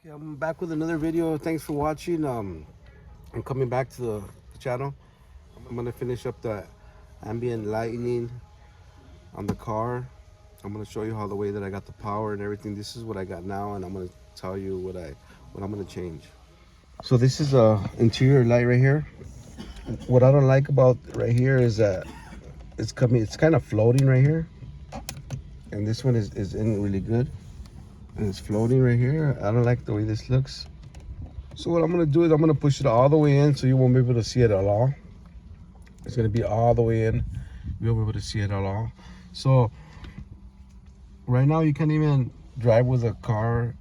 Okay, I'm back with another video. Thanks for watching. I'm coming back to the channel. I'm gonna finish up the ambient lighting on the car. I'm gonna show you how the way that I got the power and everything. This is what I got now, and I'm gonna tell you what I'm gonna change. So this is a interior light right here. What I don't like about right here is that it's kind of floating right here, and this one is in really good, and it's floating right here. I don't like the way this looks. So what I'm gonna do is I'm gonna push it all the way in so you won't be able to see it at all. It's gonna be all the way in. You won't be able to see it at all. So right now you can't even drive with a car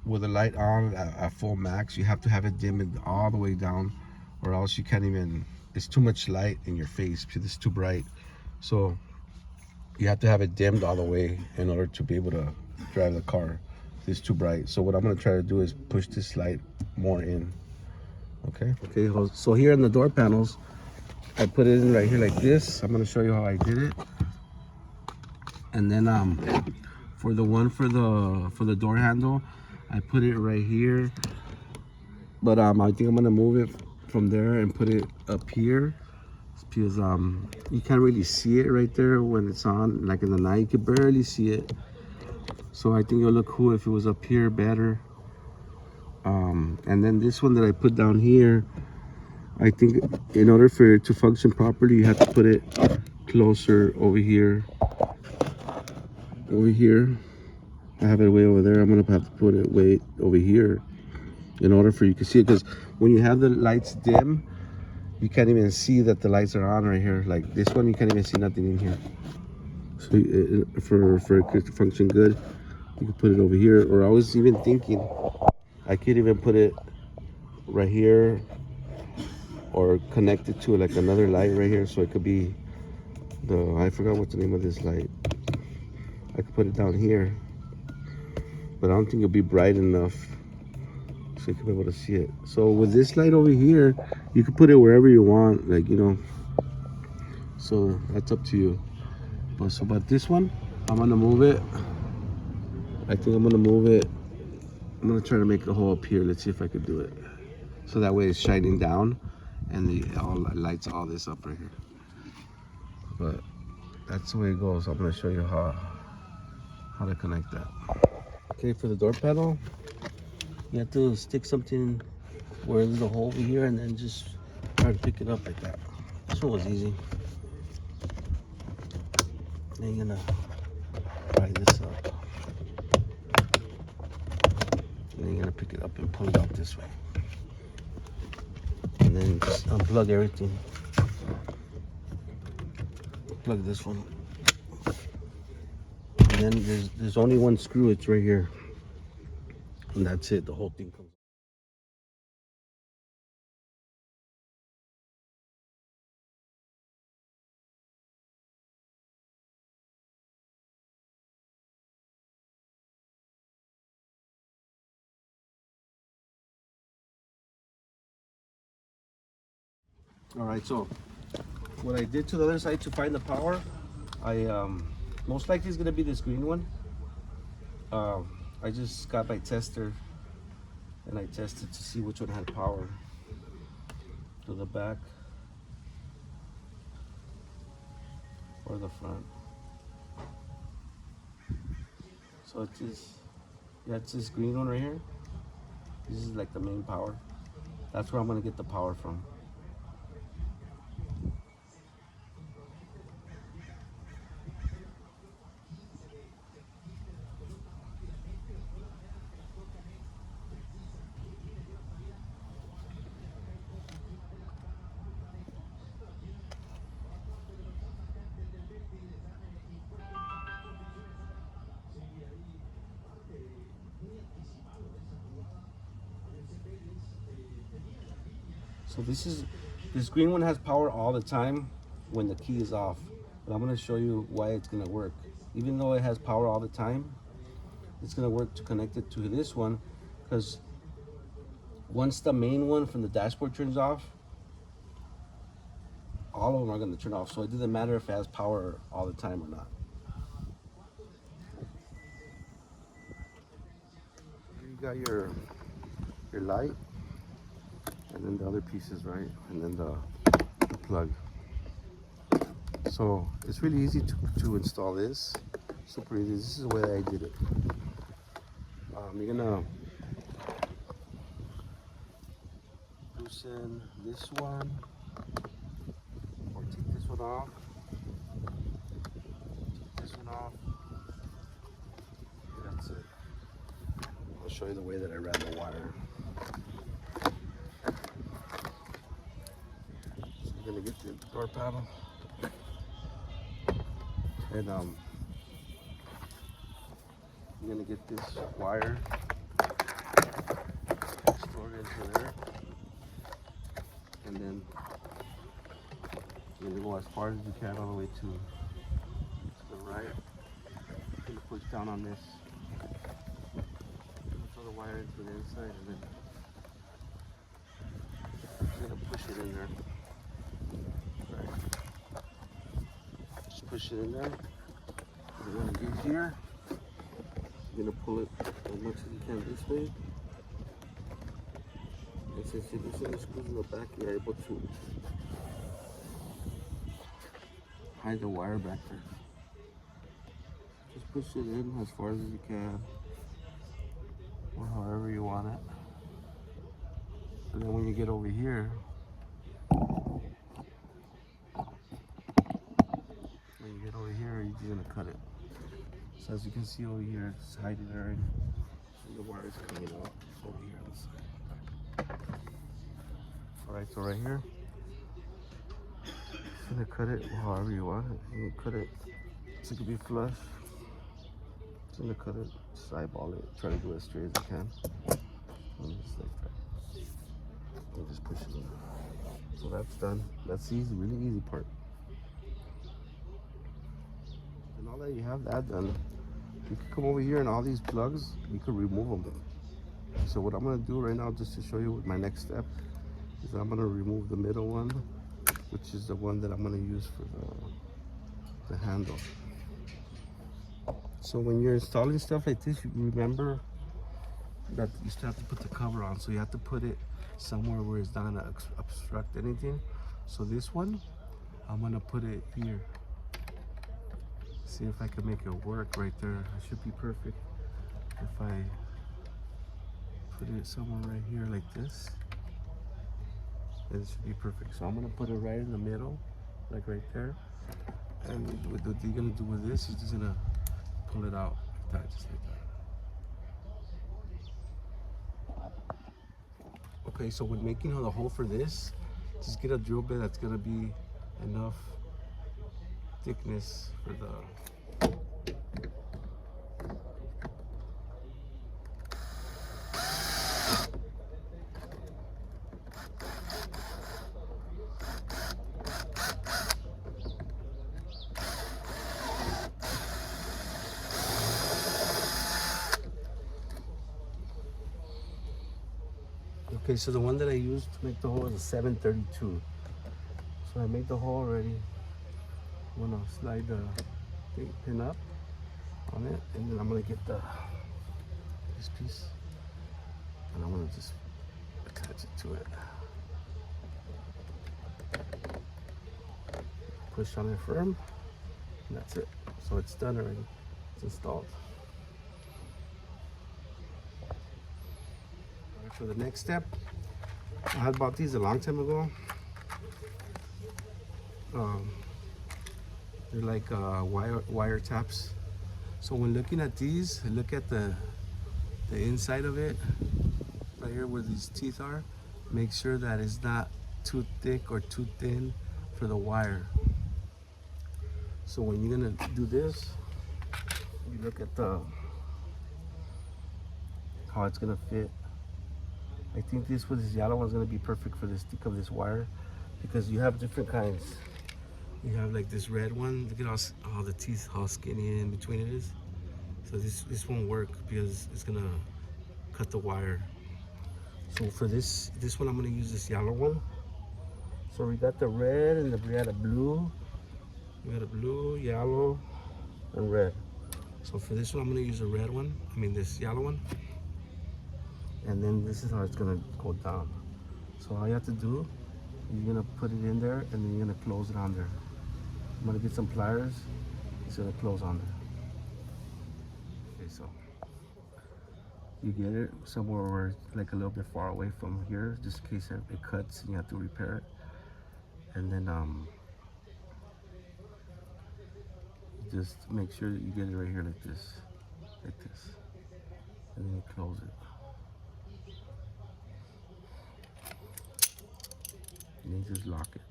with the light on at full max. You have to have it dimmed all the way down, or else you can't even, it's too much light in your face because it's too bright. So you have to have it dimmed all the way in order to be able to drive the car. It's too bright. So what I'm gonna try to do is push this light more in. Okay, so here in the door panels, I put it in right here like this. I'm gonna show you how I did it. And then for the one for the door handle, I put it right here. But I think I'm gonna move it from there and put it up here because you can't really see it right there when it's on. Like in the night, you can barely see it. So I think it'll look cool if it was up here better. And then this one that I put down here, I think in order for it to function properly, you have to put it closer over here. Over here. I have it way over there. I'm gonna have to put it way over here in order for you to see it. Because when you have the lights dim, you can't even see that the lights are on right here. Like this one, you can't even see nothing in here. So for it to function good, you can put it over here. Or I was even thinking I could even put it right here or connect it to like another light right here, so it could be I forgot what the name of this light. I could put it down here, but I don't think it'll be bright enough so you can be able to see it. So with this light over here, you can put it wherever you want, like, you know, so that's up to you. But this one, I'm gonna move it. I think I'm gonna move it. I'm gonna try to make a hole up here. Let's see if I could do it, so that way it's shining down and the all lights all this up right here. But that's the way it goes. I'm gonna show you how to connect that. Okay, for the door panel, you have to stick something where there's a hole over here and then just try to pick it up like that. This one was easy. Then you're gonna pry this up. And then you're gonna pick it up and pull it out this way. And then just unplug everything. Plug this one. And then there's only one screw, it's right here. And that's it, the whole thing comes. All right, so what I did to the other side to find the power, I most likely is gonna be this green one. I just got my tester and I tested to see which one had power. To the back or the front. So it's this, yeah, it's this green one right here. This is like the main power. That's where I'm gonna get the power from. So this green one has power all the time when the key is off. But I'm gonna show you why it's gonna work. Even though it has power all the time, it's gonna work to connect it to this one, because once the main one from the dashboard turns off, all of them are gonna turn off. So it doesn't matter if it has power all the time or not. got your light, and then the other pieces, right? And then the plug. So it's really easy to install this. Super easy. This is the way I did it. You're gonna loosen this one, or take this one off. Take this one off. That's it. I'll show you the way that I ran the wire. So you're gonna get the door panel, and you're gonna get this wire stored into there, and then you're gonna go as far as you can all the way to the right. You're gonna push down on this. Throw the wire into the inside, and then you're gonna push it in there. Right. Just push it in there. You're gonna get here. You're gonna pull it as much as you can this way. And since you loosen the screws in the back, you're able to hide the wire back there. Just push it in as far as you can, or however you want it. And then when you get over here, you're gonna cut it. So as you can see over here, it's hiding there, and the wire is coming out over here on the side. All right, so right here, you're gonna cut it however you want it. You can cut it so it can be flush. Just gonna cut it, just eyeball it, try to do it as straight as you can. And just like that. And just push it in. So that's done. That's the easy, really easy part. And now that you have that done, you can come over here, and all these plugs, you can remove them. So what I'm gonna do right now, just to show you my next step, is I'm gonna remove the middle one, which is the one that I'm gonna use for the handle. So when you're installing stuff like this, you remember that you still have to put the cover on. So you have to put it somewhere where it's not gonna obstruct anything. So this one, I'm gonna put it here. See if I can make it work right there. It should be perfect if I put it somewhere right here like this. It should be perfect. So I'm gonna put it right in the middle, like right there. And what you're gonna do with this is just gonna pull it out like that, just like that. Okay, so when making the hole for this, just get a drill bit that's gonna be enough thickness for the Okay, so the one that I used to make the hole is a 732. So I made the hole already. I'm gonna slide the pin up on it, and then I'm gonna get this piece, and I'm gonna just attach it to it. Push on it firm, and that's it. So it's done already. It's installed. For the next step, I had bought these a long time ago. They're like wire taps. So when looking at these, look at the inside of it, right here where these teeth are. Make sure that it's not too thick or too thin for the wire. So when you're gonna do this, you look at how it's gonna fit. I think this yellow one's gonna be perfect for this thick of this wire, because you have different kinds. You have like this red one. Look at all the teeth, how skinny in between it is. So this won't work because it's gonna cut the wire. So for this one, I'm gonna use this yellow one. So we got the red, and we got a blue. We got a blue, yellow, and red. So for this one, I'm gonna use a red one. I mean this yellow one. and then this is how it's gonna go down. So all you have to do, you're gonna put it in there, and then you're gonna close it on there. I'm gonna get some pliers. It's gonna close on there. Okay, so you get it somewhere where it's like a little bit far away from here, just in case it cuts and you have to repair it. And then just make sure that you get it right here like this, and then you close it, and then just lock it.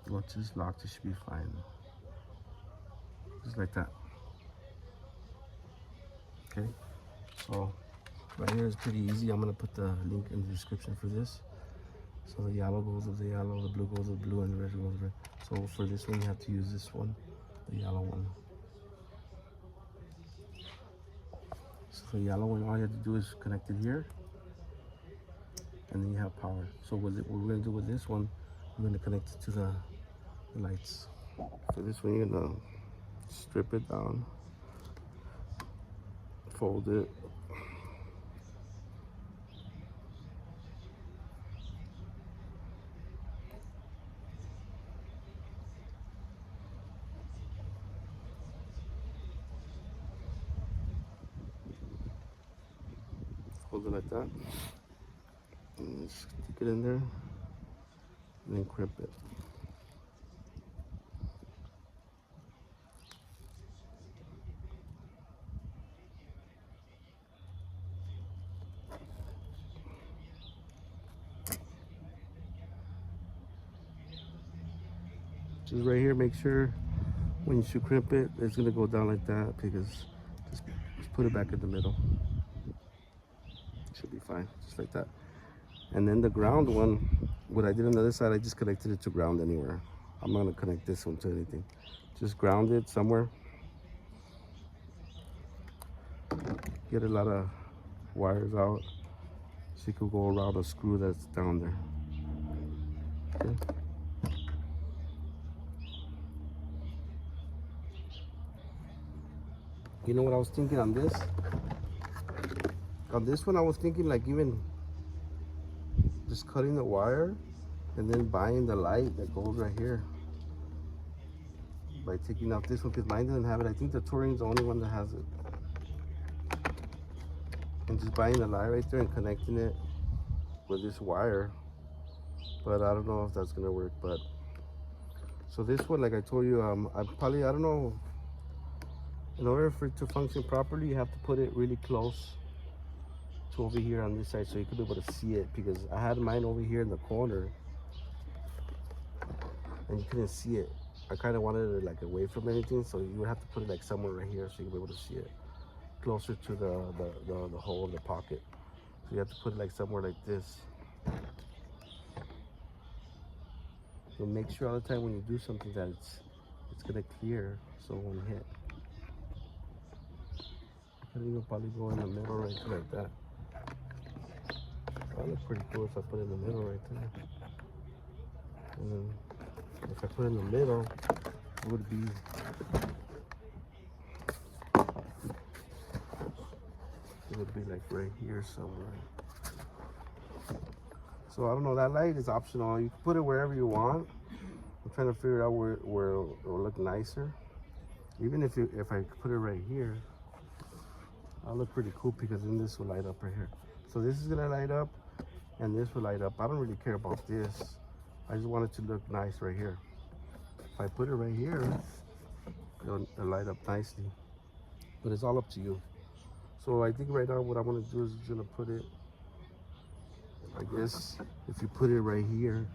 Once it's locked, it should be fine. Just like that. Okay, so right here is pretty easy. I'm gonna put the link in the description for this. So the yellow goes with the yellow, the blue goes with blue, and the red goes with red. So for this one, you have to use this one, the yellow one. So the yellow one, all you have to do is connect it here, and then you have power. So what we're gonna do with this one, we're gonna connect it to the lights. For this one, you're gonna strip it down, fold it, hold it like that, and stick it in there, and then crimp it. Just right here, make sure when you should crimp it, it's gonna go down like that, because just put it back in the middle. Should be fine, just like that. And then the ground one, what I did on the other side, I just connected it to ground anywhere. I'm not gonna connect this one to anything. Just ground it somewhere. Get a lot of wires out so you can go around a screw that's down there. Okay. You know what I was thinking on this? On this one, I was thinking like even just cutting the wire and then buying the light that goes right here. By taking out this one, because mine doesn't have it. I think the Touring's the only one that has it. And just buying the light right there and connecting it with this wire. But I don't know if that's gonna work. But so this one, like I told you, I don't know. In order for it to function properly, you have to put it really close to over here on this side so you can be able to see it, because I had mine over here in the corner and you couldn't see it. I kind of wanted it like away from anything, so you would have to put it like somewhere right here so you can be able to see it, closer to the hole in the pocket. So you have to put it like somewhere like this. So make sure all the time when you do something that it's gonna clear, so it won't hit. I think it'll probably go in the middle right there like that. That looks pretty cool if I put it in the middle right there. And then if I put it in the middle, it would be like right here somewhere. So I don't know, that light is optional. You can put it wherever you want. I'm trying to figure out where it will look nicer. Even if I put it right here, I'll look pretty cool, because then this will light up right here. So this is gonna light up and this will light up. I don't really care about this. I just want it to look nice right here. If I put it right here, it'll light up nicely. But it's all up to you. So I think right now what I'm gonna do is gonna put it, I guess, if you put it right here,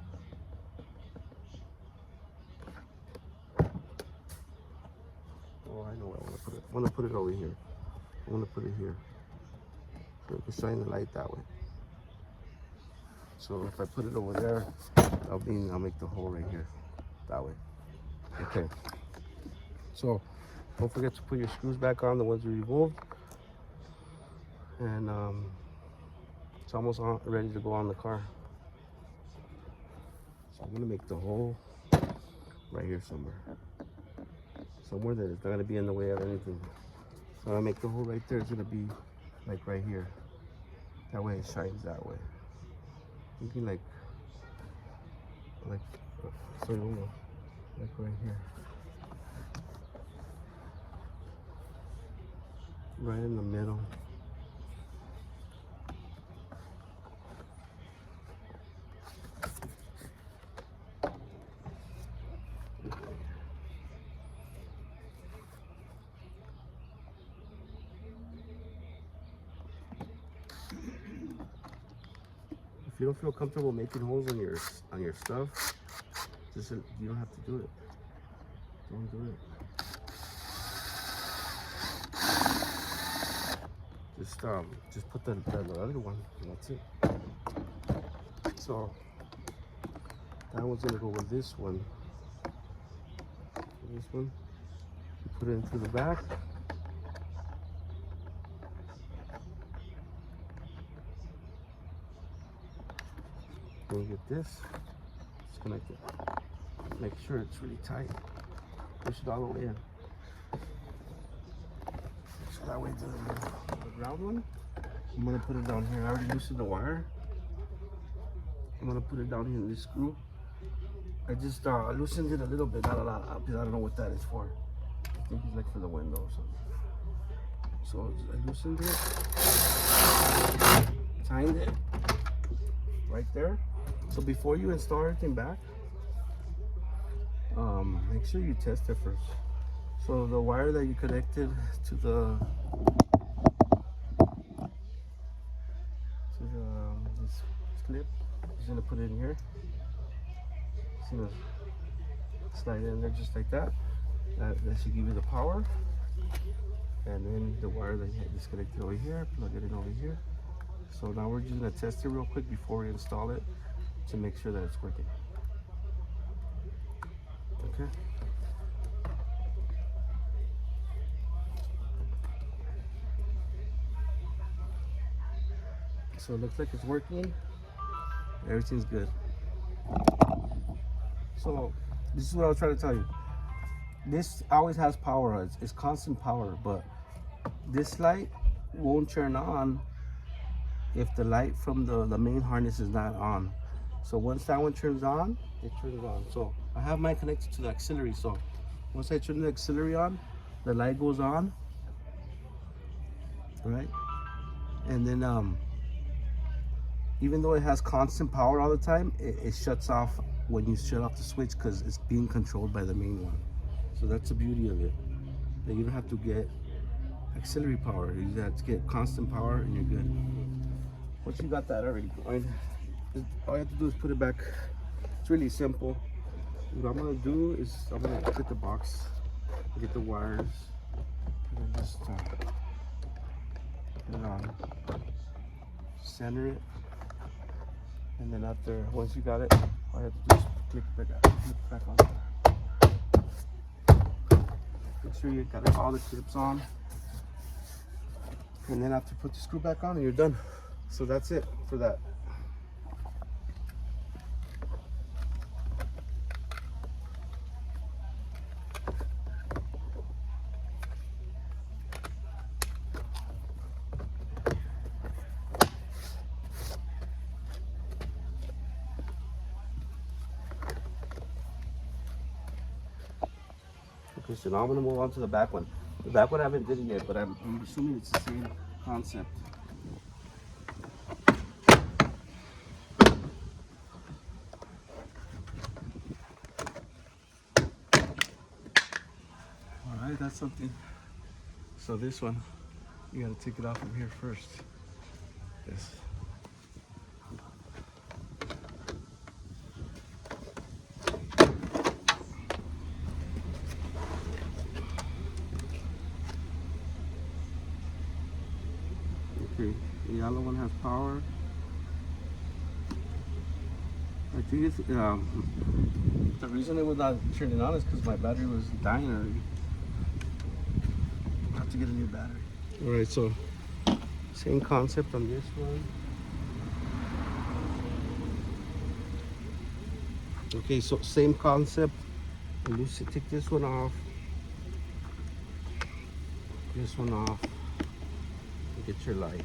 oh, I know where I wanna put it. I wanna put it over here. I wanna put it here, so it can shine the light that way. So if I put it over there, I'll make the hole right here, that way. Okay. So don't forget to put your screws back on, the ones you removed. And it's almost ready to go on the car. So I'm gonna make the hole right here somewhere. Somewhere that it's not gonna be in the way of anything. So I make the hole right there. It's gonna be like right here. That way it shines that way. Thinking like so you know, like right here. Right in the middle. If you don't feel comfortable making holes on your stuff, just you don't have to do it. Don't do it. Just put the other one, and that's it. So that one's gonna go with this one. This one, you put it into the back. Then you get this. Just connect it. Make sure it's really tight. Push it all the way in. So that way it doesn't move. The round one, I'm gonna put it down here. I already loosened the wire. I'm gonna put it down here in this screw. I just loosened it a little bit, not a lot, because I don't know what that is for. I think it's like for the window or something. So I loosened it, tightened it right there. So before you install everything back, make sure you test it first. So the wire that you connected to this clip, you're gonna put it in here. See the slide it in there just like that. That should give you the power. And then the wire that you had disconnected over here, plug it in over here. So now we're just gonna test it real quick before we install it to make sure that it's working. Okay. So it looks like it's working. Everything's good. So this is what I was trying to tell you. This always has power. It's constant power, but this light won't turn on if the light from the main harness is not on. So once that one turns on, it turns on. So I have mine connected to the auxiliary. So once I turn the auxiliary on, the light goes on, right? And then even though it has constant power all the time, it shuts off when you shut off the switch because it's being controlled by the main one. So that's the beauty of it. That you don't have to get auxiliary power. You have to get constant power and you're good. Once you got that already going, all you have to do is put it back. It's really simple. What I'm gonna do is I'm gonna get the box, get the wires, and then just put it on. Center it. And then after, once you got it, all you have to do is click back on there. Make sure you got all the clips on. And then after, put the screw back on and you're done. So that's it for that. Okay, so now I'm gonna move on to the back one. The back one I haven't did it yet, but I'm assuming it's the same concept. All right, that's something. So this one, you gotta take it off from here first. Yes. Okay, the yellow one has power. I think it's the reason it was not turning on is because my battery was dying already. I have to get a new battery. All right, so same concept on this one. Okay, so same concept. Take this one off, this one off, and get your light.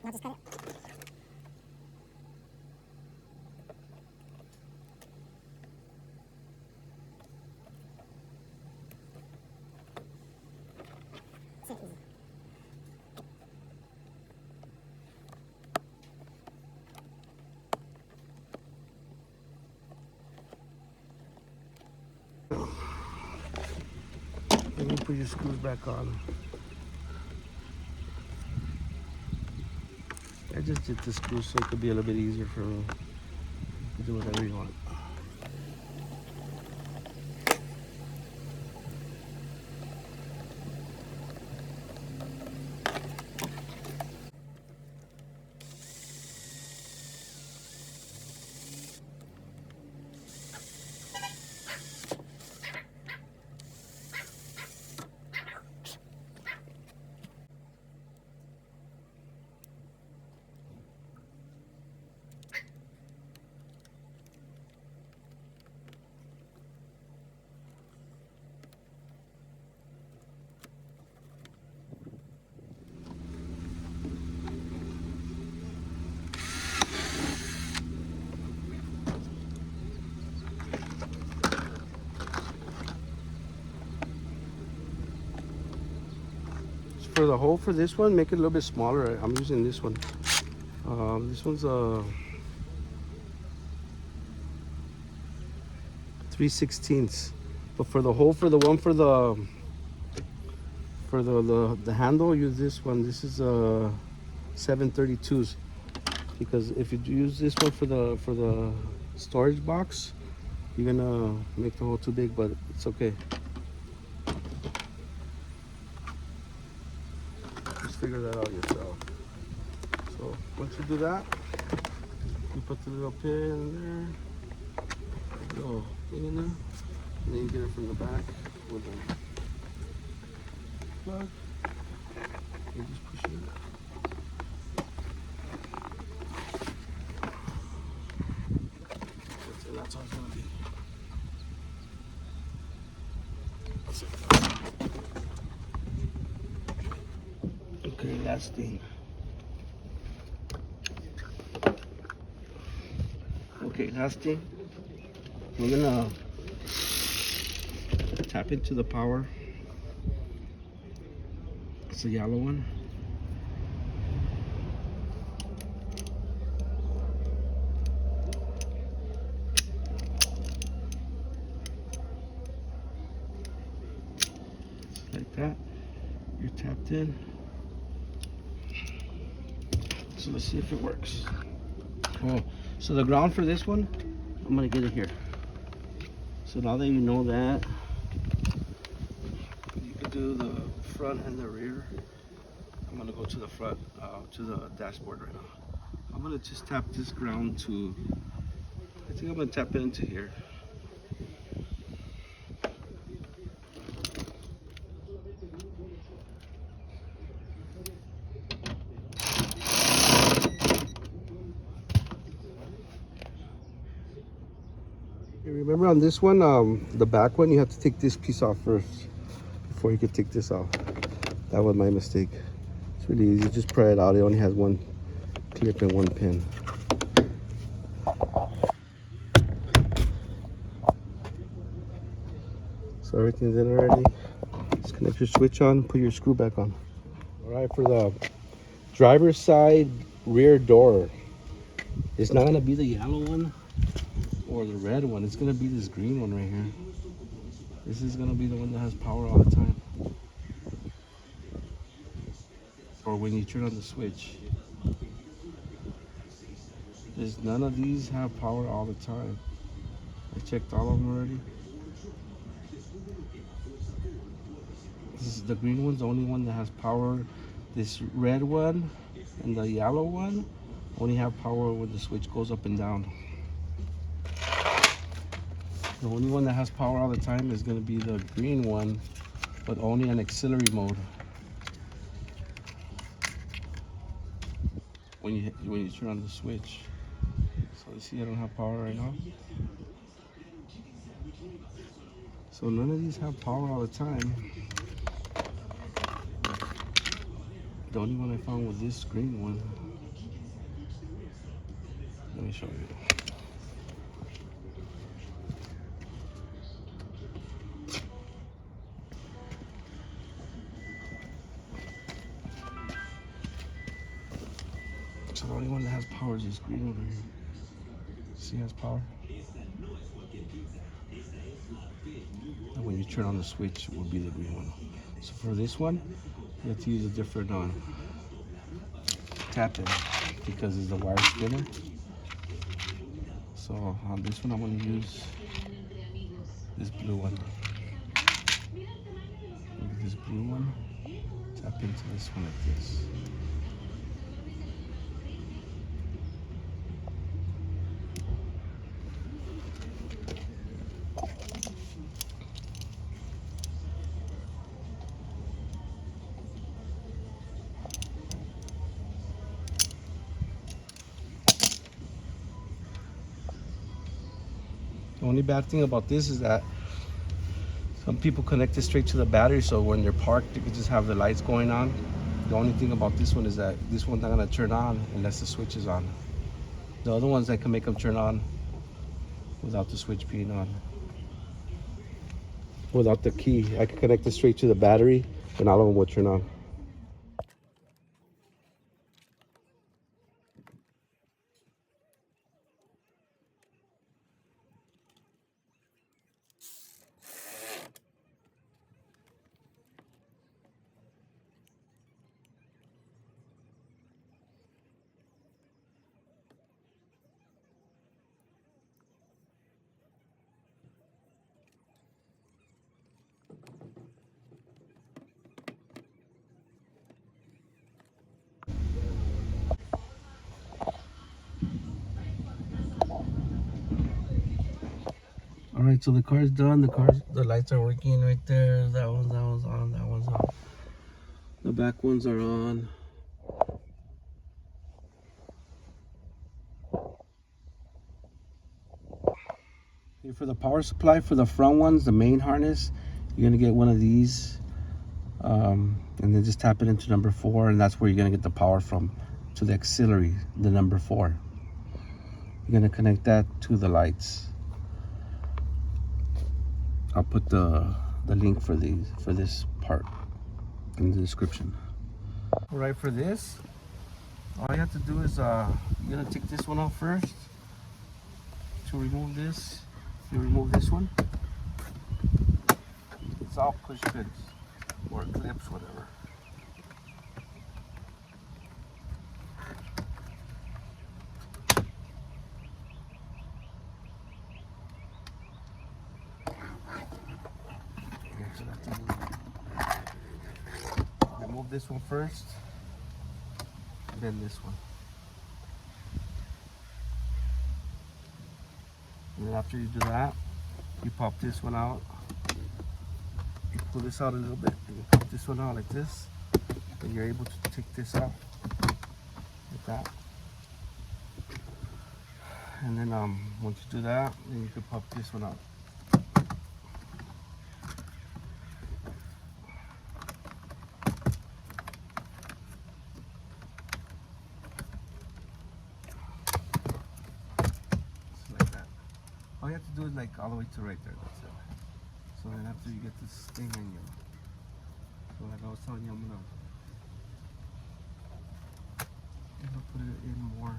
I'll just cut it. So easy. And you put your screws back on. I just did the screws so it could be a little bit easier for you to do whatever you want. For the hole for this one, make it a little bit smaller. I'm using this one. This one's a 3/16. But for the hole, for the one for the handle, use this one. This is a 7/32s. Because if you use this one for the storage box, you're gonna make the hole too big. But it's okay. Just figure that out yourself. So once you do that, you put the little pin in there, little thing in there, and then you get it from the back with the plug. You just push it in. That's how it's gonna be. That's it. Okay, last thing. Okay, last thing. We're gonna tap into the power. It's a yellow one. Like that. You're tapped in. So let's see if it works. Oh, so the ground for this one, I'm gonna get it here. So now that you know that, you can do the front and the rear. I'm gonna go to the front, to the dashboard right now. I'm gonna just tap this ground to, I think I'm gonna tap it into here. Remember on this one, the back one, you have to take this piece off first before you can take this off. That was my mistake. It's really easy, just pry it out. It only has one clip and one pin. So everything's in already. Just connect your switch on, put your screw back on. All right, for the driver's side rear door, it's not gonna be the yellow one or the red one. It's gonna be this green one right here. This is gonna be the one that has power all the time. Or when you turn on the switch. is none of these have power all the time. I checked all of them already. This is the green one's the only one that has power. This red one and the yellow one only have power when the switch goes up and down. The only one that has power all the time is going to be the green one, but only on auxiliary mode. When you turn on the switch. So you see I don't have power right now. So none of these have power all the time. The only one I found was this green one. Let me show you. So the only one that has power is this green over here. See, it has power. And when you turn on the switch, it will be the green one. So for this one, you have to use a different tap in because it's the wire spinner. So on this one, I'm going to use this blue one. With this blue one, tap into this one like this. The only bad thing about this is that some people connect it straight to the battery, so when they're parked, they can just have the lights going on. The only thing about this one is that this one's not gonna turn on unless the switch is on. The other ones, I can make them turn on without the switch being on. Without the key, I can connect it straight to the battery and all of them will turn on. All right, so the car's done. The lights are working right there. That one's on. That one's on. The back ones are on. Here for the power supply, for the front ones, the main harness, you're gonna get one of these, and then just tap it into number 4, and that's where you're gonna get the power from, to the auxiliary, the number 4. You're gonna connect that to the lights. I'll put the link for this part in the description. All right, for this, all you have to do is you're gonna take this one off first. To remove this, you remove this one. It's all push pins or clips, whatever. Remove this one first, then this one. And then after you do that, you pop this one out. You pull this out a little bit, and you pop this one out like this. Then you're able to take this out like that. And then once you do that, then you can pop this one out. All you have to do is like all the way to right there, that's it. So then after you get this thing in you, so like I was telling you, I'm gonna put it in more.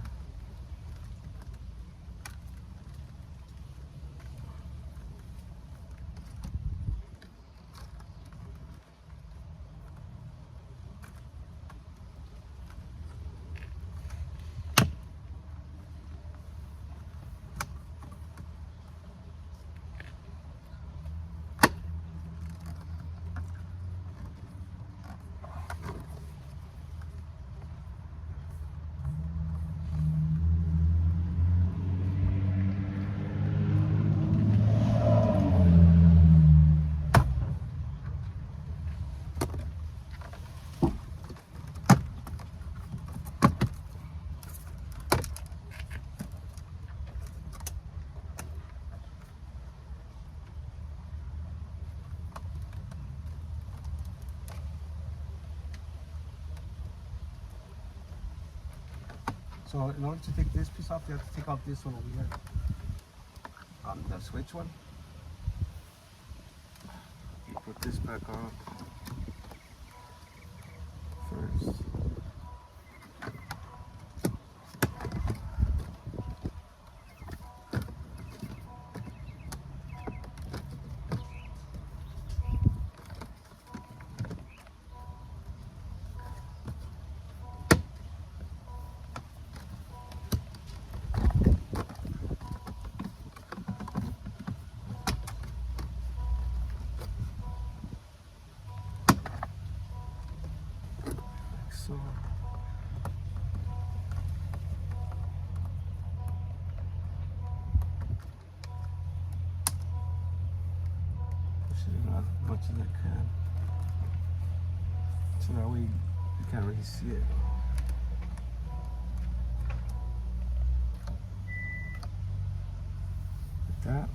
So in order to take this piece off, you have to take off this one over here. The switch one. You put this back on first. So push it on as much as I can, so that way you can't really see it. Like that.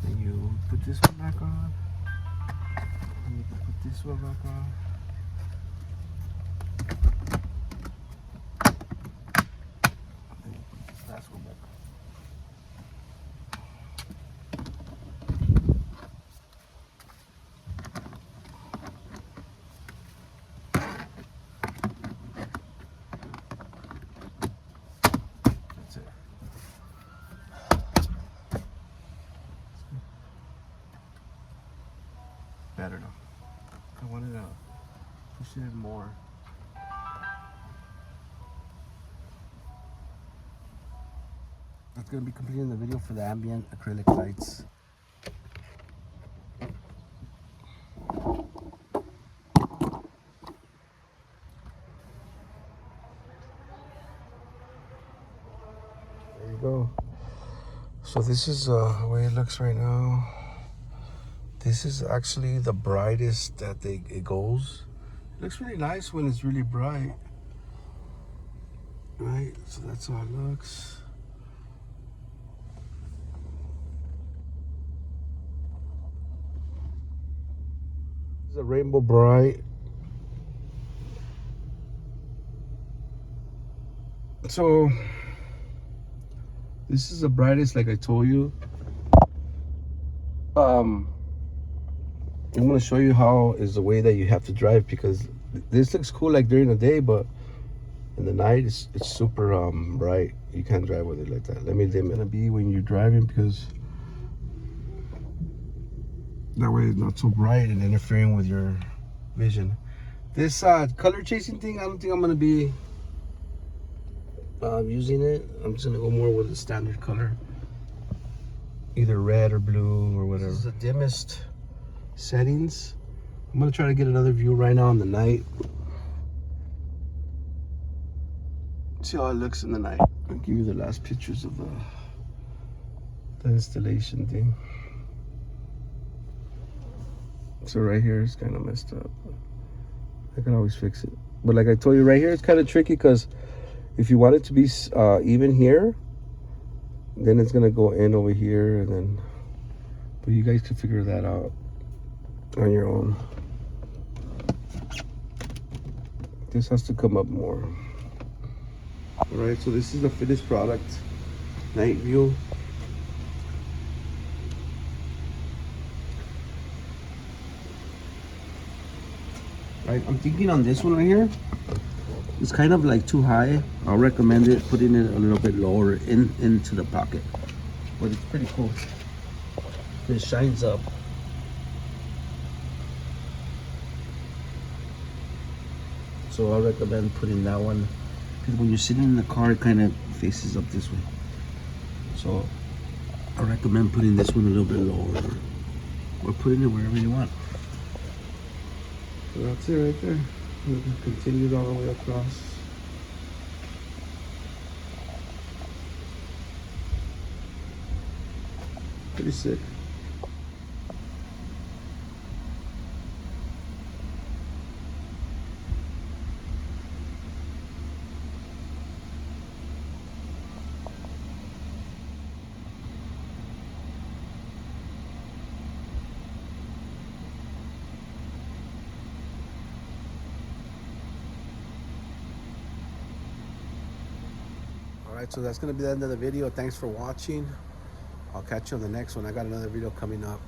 Then you put this one back on. And you can put this one back on. Last one back. That's it. Better now. I wanted to push it in more. That's going to be completing the video for the ambient acrylic lights. There you go. So this is the way it looks right now. This is actually the brightest that it goes. It looks really nice when it's really bright. Right, so that's how it looks. This is a rainbow bright. So this is the brightest, like I told you. I'm gonna show you how is the way that you have to drive, because this looks cool like during the day, but in the night it's super bright. You can't drive with it like that. Let me dim it. It's gonna be when you're driving, because that way it's not so bright and interfering with your vision. This color chasing thing, I don't think I'm gonna be using it. I'm just gonna go more with the standard color, either red or blue or whatever. This is the dimmest settings. I'm gonna try to get another view right now in the night. See how it looks in the night. I'll give you the last pictures of the installation thing. So right here is kind of messed up. I can always fix it. But like I told you, right here it's kind of tricky, because if you want it to be even here, then it's gonna go in over here, and then, but you guys can figure that out on your own. This has to come up more. All right, so this is the finished product, night view. Right, I'm thinking on this one right here, it's kind of like too high. I'll recommend it putting it a little bit lower into the pocket, but it's pretty cool. It shines up. So I recommend putting that one, because when you're sitting in the car, it kind of faces up this way. So I recommend putting this one a little bit lower, or putting it wherever you want. So that's it right there. We can continue it all the way across. Pretty sick. right, so that's gonna be the end of the video. Thanks for watching. I'll catch you on the next one. I got another video coming up.